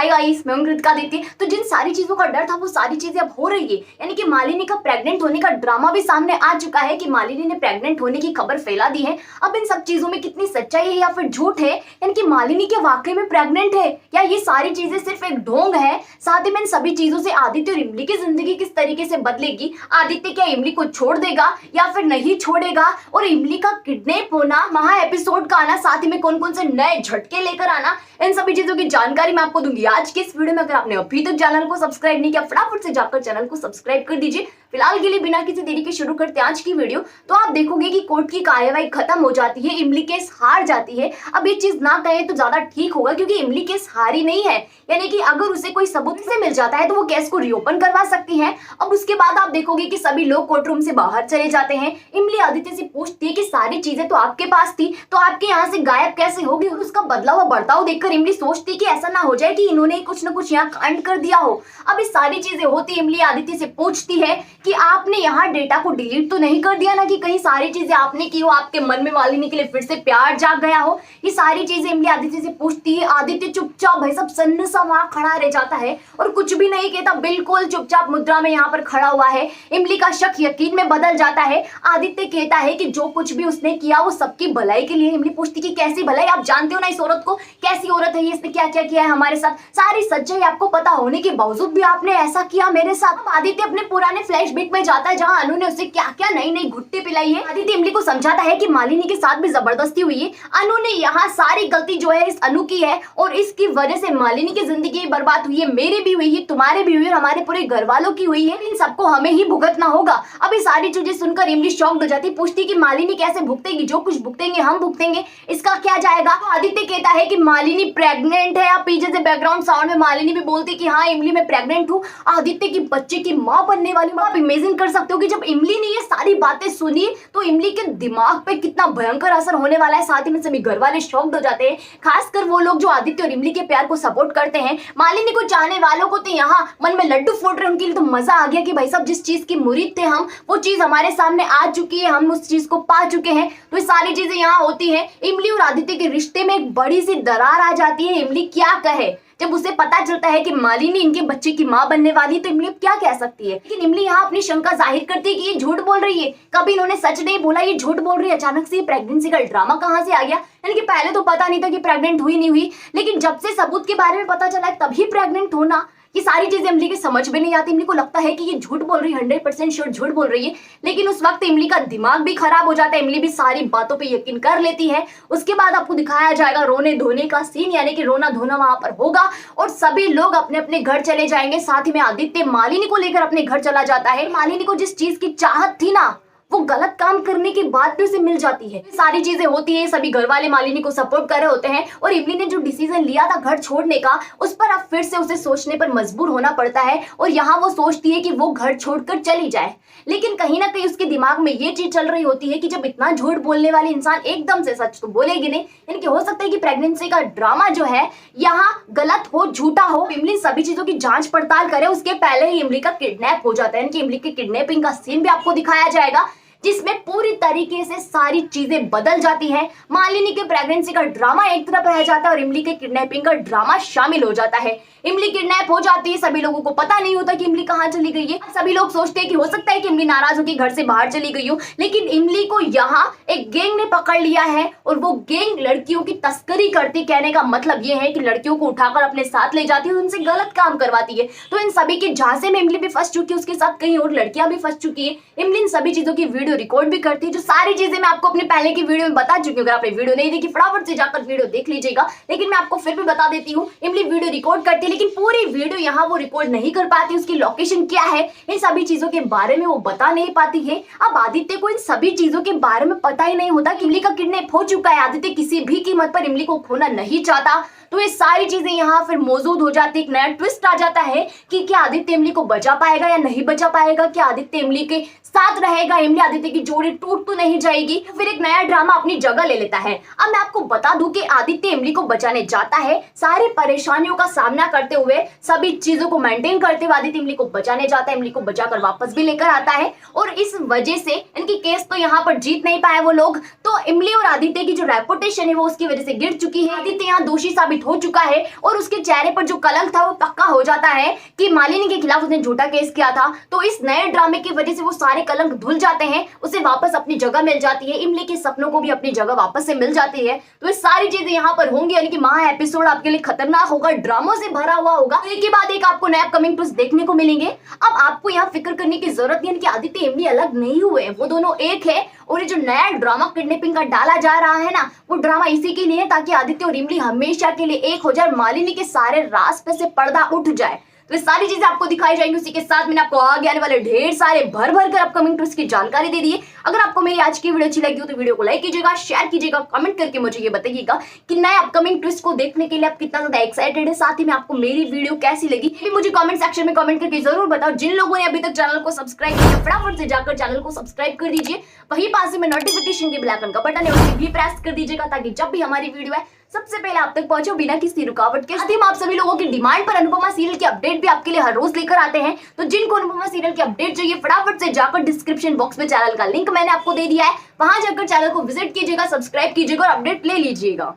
Hi guys, मैं हूं कृतिका दीदी। तो जिन सारी चीजों का डर था वो सारी चीजें अब हो रही है, यानी कि मालिनी का प्रेग्नेंट होने का ड्रामा भी सामने आ चुका है कि मालिनी ने प्रेग्नेंट होने की खबर फैला दी है। अब इन सब चीजों में कितनी सच्चाई है या फिर झूठ है, यानी कि मालिनी के वाकई में प्रेग्नेंट है या ये सारी चीजें सिर्फ एक ढोंग है। साथ ही में इन सभी चीजों से आदित्य और इमली की जिंदगी किस तरीके से बदलेगी, आदित्य क्या इमली को छोड़ देगा या फिर नहीं छोड़ेगा, और इमली का किडनैप होना, महा एपिसोड का आना, साथ ही में कौन कौन से नए झटके लेकर आना, इन सभी चीजों की जानकारी मैं आपको दूंगी आज की इस वीडियो में। अगर आपने अभी तक चैनल को सब्सक्राइब नहीं किया, फटाफट से जाकर चैनल को सब्सक्राइब कर दीजिए। फिलहाल के लिए बिना किसी देरी के शुरू करते हैं आज की वीडियो। तो आप देखोगे कि कोर्ट की कार्यवाही खत्म हो जाती है, इमली केस हार जाती है। अब ये चीज ना कहे तो ज्यादा ठीक होगा, क्योंकि इमली केस हारी नहीं है, यानी कि अगर उसे कोई सबूत से मिल जाता है तो वो केस को रीओपन करवा सकती है। अब उसके बाद आप देखोगे कि सभी लोग कोर्ट रूम से बाहर चले जाते हैं। इमली आदित्य से पूछती है कि सारी चीजें तो आपके पास थी, तो आपके यहाँ से गायब कैसे होगी। और उसका बदला हुआ बर्ताव देखकर इमली सोचती कि ऐसा ना हो जाए कि इन्होंने कुछ ना कुछ यहाँ कांड कर दिया हो। अब इस सारी चीजें होती, इमली आदित्य से पूछती है कि आपने यहाँ डेटा को डिलीट तो नहीं कर दिया ना, कि कहीं सारी चीजें आपने की हो, आपके मन में मालिनी के लिए फिर से प्यार जाग गया हो। ये सारी चीजें इमली आदित्य से पूछती है। आदित्य चुपचाप भाई सब सन्न सा वहां खड़ा रह जाता है और कुछ भी नहीं कहता, बिल्कुल चुपचाप मुद्रा में यहाँ पर खड़ा हुआ है। इमली का शक यकीन में बदल जाता है। आदित्य कहता है कि जो कुछ भी उसने किया वो सबकी भलाई के लिए। इमली पूछती कि कैसी भलाई, आप जानते हो ना इस औरत को, कैसी औरत है ये, इसने क्या क्या किया है हमारे साथ, सारी सच्चाई आपको पता होने के बावजूद भी आपने ऐसा किया मेरे साथ। आदित्य अपने पुराने फ्लैशबैक में जाता है जहां अनु ने उसे क्या क्या नई नई घुट्टी पिलाई है। आदित्य इमली को समझाता है कि मालिनी के साथ भी जबरदस्ती हुई है, अनु ने यहाँ सारी गलती जो है इस अनु की है और इसकी वजह से मालिनी की जिंदगी बर्बाद हुई है, मेरी भी हुई है, तुम्हारे भी हुई है और हमारे पूरे घर वालों की हुई है। इन सबको हमें ही भुगतना होगा। अब ये सारी चीजें सुनकर इमली शॉक्ड हो जाती, पूछती कि मालिनी कैसे भुगतेगी, जो कुछ भुगतेंगे हम भुगतेंगे, इसका क्या जाएगा। तो आदित्य कहता है कि मालिनी प्रेग्नेंट है। आप पीछे से बैकग्राउंड साउंड में मालिनी भी बोलती कि हाँ इमली मैं प्रेग्नेंट हूँ, आदित्य की बच्चे की माँ बनने वाली हूँ। आप इमेजिन कर सकते हो कि जब इमली ने ये सारी बातें सुनी तो इमली के दिमाग पे कितना भयंकर असर होने वाला है। साथ ही में सभी घर वाले शॉक्ड हो जाते हैं, खासकर वो लोग जो आदित्य और इमली के प्यार को सपोर्ट करते हैं। मालिनी को चाहने वालों को तो यहाँ मन में लड्डू फूट रहे, उनके लिए तो मजा आ गया कि भाई साहब जिस चीज की मुरीद थे हम, वो चीज हमारे सामने आ चुकी है, हम उस चीज को पा चुके हैं। तो ये सारी चीजें यहाँ होती है। इमली और आदित्य के रिश्ते में एक बड़ी सी दरार आ जाती है। इमली क्या कहे जब उसे पता चलता है कि मालिनी इनके बच्चे की मां बनने वाली, तो इमली क्या कह सकती है। लेकिन इमली यहाँ अपनी शंका जाहिर करती है कि ये झूठ बोल रही है, कभी इन्होंने सच नहीं बोला, ये झूठ बोल रही है। अचानक से ये प्रेगनेंसी का ड्रामा कहाँ से आ गया, यानी कि पहले तो पता नहीं था कि प्रेग्नेंट हुई नहीं हुई, लेकिन जब से सबूत के बारे में पता चला तभी प्रेग्नेंट होना, ये सारी चीजें इमली के समझ में नहीं आती। इमली को लगता है कि ये झूठ बोल रही है, 100% श्योर झूठ बोल रही है। लेकिन उस वक्त इमली का दिमाग भी खराब हो जाता है, इमली भी सारी बातों पे यकीन कर लेती है। उसके बाद आपको दिखाया जाएगा रोने धोने का सीन, यानी कि रोना धोना वहां पर होगा और सभी लोग अपने अपने घर चले जाएंगे। साथ ही में आदित्य मालिनी को लेकर अपने घर चला जाता है। मालिनी को जिस चीज की चाहत थी ना, वो गलत काम करने के बाद भी उसे मिल जाती है। सारी चीजें होती है, सभी घर वाले मालिनी को सपोर्ट कर रहे होते हैं और इमली ने जो डिसीजन लिया था घर छोड़ने का, उस पर अब फिर से उसे सोचने पर मजबूर होना पड़ता है। और यहाँ वो सोचती है कि वो घर छोड़कर चली जाए, लेकिन कहीं ना कहीं उसके दिमाग में ये चीज चल रही होती है कि जब इतना झूठ बोलने वाले इंसान एकदम से सच तो बोलेगी नहीं, यानी कि हो सकता है कि प्रेगनेंसी का ड्रामा जो है यहाँ गलत हो, झूठा हो। इमली सभी चीजों की जांच पड़ताल करे, उसके पहले ही इमली का किडनैप हो जाता है, यानी कि इमली के किडनैपिंग का सीन भी आपको दिखाया जाएगा, जिसमें पूरी तरीके से सारी चीजें बदल जाती हैं। मालिनी के प्रेगनेंसी का ड्रामा एक तरफ रह जाता है और इमली के किडनैपिंग का ड्रामा शामिल हो जाता है। इमली किडनैप हो जाती है, सभी लोगों को पता नहीं होता कि इमली कहाँ चली गई है। सभी लोग सोचते हैं कि हो सकता है कि इमली नाराज होकर घर से बाहर चली गई हो, लेकिन इमली को यहाँ एक गैंग ने पकड़ लिया है और वो गैंग लड़कियों की तस्करी करती। कहने का मतलब ये है कि लड़कियों को उठाकर अपने साथ ले जाती है, उनसे गलत काम करवाती है। तो इन सभी के झांसे में इमली भी फंस चुकी है, उसके साथ कई और लड़कियां भी फंस चुकी है। इमली इन सभी चीजों की वीडियो रिकॉर्ड भी करती है, जो सारी चीजें मैं आपको अपने पहले की वीडियो में बता चुकी हूँ। अगर आपने वीडियो नहीं देखी फटाफट से जाकर वीडियो देख लीजिएगा, लेकिन मैं आपको फिर भी बता देती हूँ। इमली वीडियो रिकॉर्ड करती है, लेकिन पूरी वीडियो यहाँ वो रिकॉर्ड नहीं कर पाती, उसकी लोकेशन क्या है, इन सभी चीजों के बारे में वो बता नहीं पाती है। अब आदित्य को इन सभी चीजों के बारे में पता ही नहीं होता कि इमली का किडनैप हो चुका है। आदित्य किसी भी कीमत पर इमली को खोना नहीं चाहता। तो ये सारी चीजें यहाँ फिर मौजूद हो जाती है। एक नया ट्विस्ट आ जाता है कि क्या आदित्य इमली को बचा पाएगा या नहीं बचा पाएगा, क्या आदित्य इमली के साथ रहेगा, इमली आदित्य की जोड़ी टूट तो नहीं जाएगी। फिर एक नया ड्रामा अपनी जगह ले लेता है। अब मैं आपको बता दूं कि आदित्य इमली को बचाने जाता है, सारी परेशानियों का सामना करते हुए, सभी चीजों को मेंटेन करते हुए आदित्य इमली को बचाने जाता है, इमली को बचाकर वापस भी लेकर आता है। और इस वजह से इनकी केस तो यहाँ पर जीत नहीं पाए वो लोग, तो इमली और आदित्य की जो रेपुटेशन है वो उसकी वजह से गिर चुकी है। आदित्य यहाँ दोषी साबित साबित हो चुका है और उसके चेहरे पर जो कलंक था वो पक्का हो जाता है कि मालिनी के खिलाफ उसने झूठा केस किया था। तो इस नए ड्रामे की वजह से वो सारे कलंक धुल जाते हैं, उसे वापस अपनी जगह मिल जाती है, इमली के सपनों को भी अपनी जगह वापस से मिल जाती है। तो ये सारी चीजें यहाँ पर होंगी, यानी कि महा एपिसोड आपके लिए खतरनाक होगा, ड्रामों से भरा हुआ होगा। एक के बाद एक आपको नए अपकमिंग ट्विस्ट देखने को मिलेंगे। अब आपको यहाँ फिक्र करने की जरूरत नहीं है कि आदित्य इमली अलग नहीं हुए, वो दोनों एक है। और ये जो नया ड्रामा किडनैपिंग का डाला जा रहा है ना, वो ड्रामा इसी के लिए है ताकि आदित्य और इमली हमेशा के लिए एक हो जाए, मालिनी के सारे राज पे से पर्दा उठ जाए। तो ये सारी चीजें आपको दिखाई जाएंगी। उसी के साथ मैंने आपको आगे आने वाले ढेर सारे भर कर अपकमिंग ट्विस्ट की जानकारी दे दी है। अगर आपको मेरी आज की वीडियो अच्छी लगी हो तो वीडियो को लाइक कीजिएगा, शेयर कीजिएगा, कमेंट करके मुझे ये बताइएगा कि नए अपकमिंग ट्विस्ट को देखने के लिए आप कितना ज्यादा एक्साइटेड है। साथ ही में आपको मेरी वीडियो कैसी लगी भी मुझे कमेंट सेक्शन में कमेंट करके जरूर बताओ। जिन लोगों ने अभी तक चैनल को सब्सक्राइब किया फटाफट से जाकर चैनल को सब्सक्राइब कर दीजिए। वहीं पास में नोटिफिकेशन के बेल आइकन का बटन है उसे भी प्रेस कर दीजिएगा ताकि जब भी हमारी वीडियो है सबसे पहले आप तक पहुंचे बिना किसी रुकावट के। साथ ही हम आप सभी लोगों की डिमांड पर अनुपमा सीरियल की अपडेट भी आपके लिए हर रोज लेकर आते हैं। तो जिनको अनुपमा सीरियल की अपडेट चाहिए फटाफट से जाकर डिस्क्रिप्शन बॉक्स में चैनल का लिंक मैंने आपको दे दिया है, वहां जाकर चैनल को विजिट कीजिएगा, सब्सक्राइब कीजिएगा और अपडेट ले लीजिएगा।